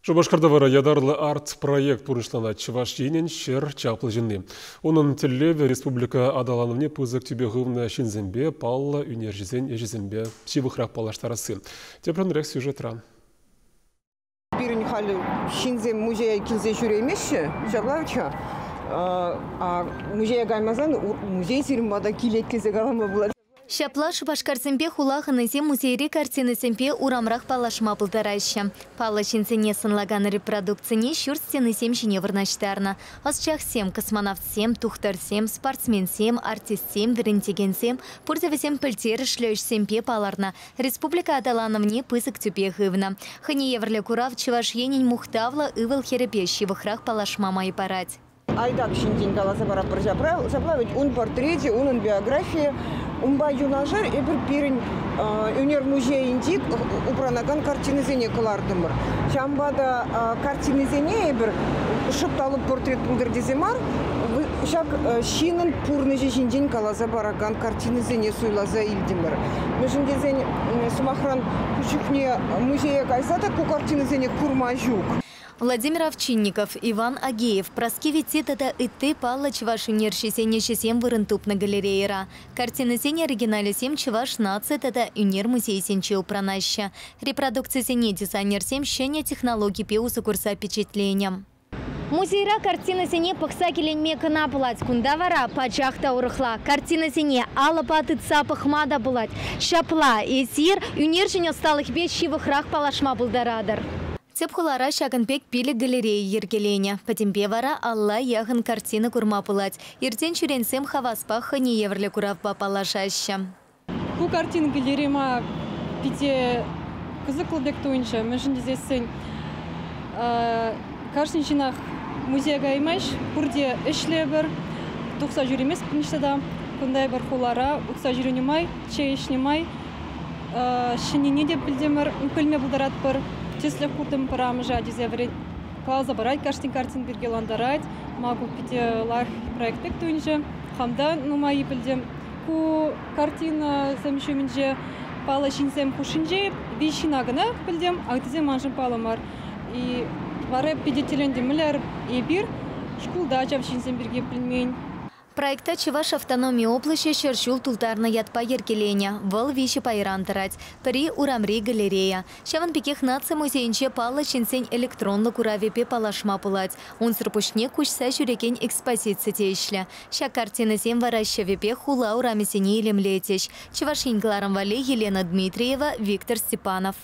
Шубашкардавара ядарлы арт-проект пурышлана Чуваш енен шер чаплы жинны. Onun тиллеве республика адаланывне пызык тюбегывна шинзембе, палла, үнержизен, ежизембе, псивыхрак палаштарасы. Тепранрек сюжетра. Бирин халі шинзем музея килзе жүреймеші, жаблавча. Музея гаймазан музей сирмада килет килзе галама болады. Шапла Шубашкарсемпе хулахынызем музейре картинысемпе урамрах палашма пылдарайшы. Палашинсене сынлаган репродукцияне шүрстенысем жіне вырнаштарна. Асчахсем, космонавтсем, тухтарсем, спортсменсем, артистсем, верентегенсем, пурзавесем пыльтер шлёшсемпе паларна. Республика адаланымне пызык тюпе гывна. Хыне еврле курав Чуваш енень мухтавла ывыл херепещи вахрах палашма май парать. Айдак шиндин галаса бара заплавить он портрете, он биография. Умба юнажар эбір пирин өнер музей индик упранаган картины зене кылардымыр. Чамбада картины зене эбір шыпталып портрет пулдырдеземар, шак шинын пурныжы жинден калаза бараган картины зене суйлаза илдимыр. Межінде зене сумахран күшікне музея кайсата ку картины зене курма жук. Владимир Овчинников, Иван Агеев, проскивити тата итты палла Чуваш унершисене шесем вырынтупна галереера. Картины сене оригинале сем Чуваш нации тата унер музей сенче упранаща. Репродукция сене дизайнер сем щеня технологии пеуса курса впечатлением. Музейра картина сене пықса келенме кына бұлад. Кунда вара пачақта урықла. Картина сене алапаты цапықмада бұлад. Шапла, эсир, унер жіне сталық бес шивықрақ палашма бұлдарадыр. Тепхулара шагынпек пилі галерея ергелене. Патемпе вара алла яғын картина курма пылать. Иртен чуренсем хаваспа хыне еврле куравба палашаща. Ку картина галерема пите кызыклы бек туынча. Мәжінде зесен каршыншинах музейга имеш. Пурде ішле бір. Тұқса жүремес пінштада. Күндай бір хулара. Ұқса жүренемай, че ішнемай. Шынене деп білдемір. Үпілме бұлдарат бір. Если курдым парамжа дизеври калза барать каждый картин биргеландарать могу пите лах проект туинже хамда нумай билдем ку картина замещуменже палашинсем кушинже вишинагна билдем актизе манжым паламар и варе пидетелендемлер и бир шкулда жавшинсем бирге билмейн. Проекта Чуваш автономии области шершул тултарна ятпа ергеленя, вал виши пайран тарать, при урамри галерея. Шаван пикех нация музейнче пала шинсень электронлы куравепе палашма пулать. Он српушне кушса жюрекен экспозиция тейшля. Ша картина зем варащавепе хула урамисени илем летещ. Чувашингларам вале Елена Дмитриева, Виктор Степанов.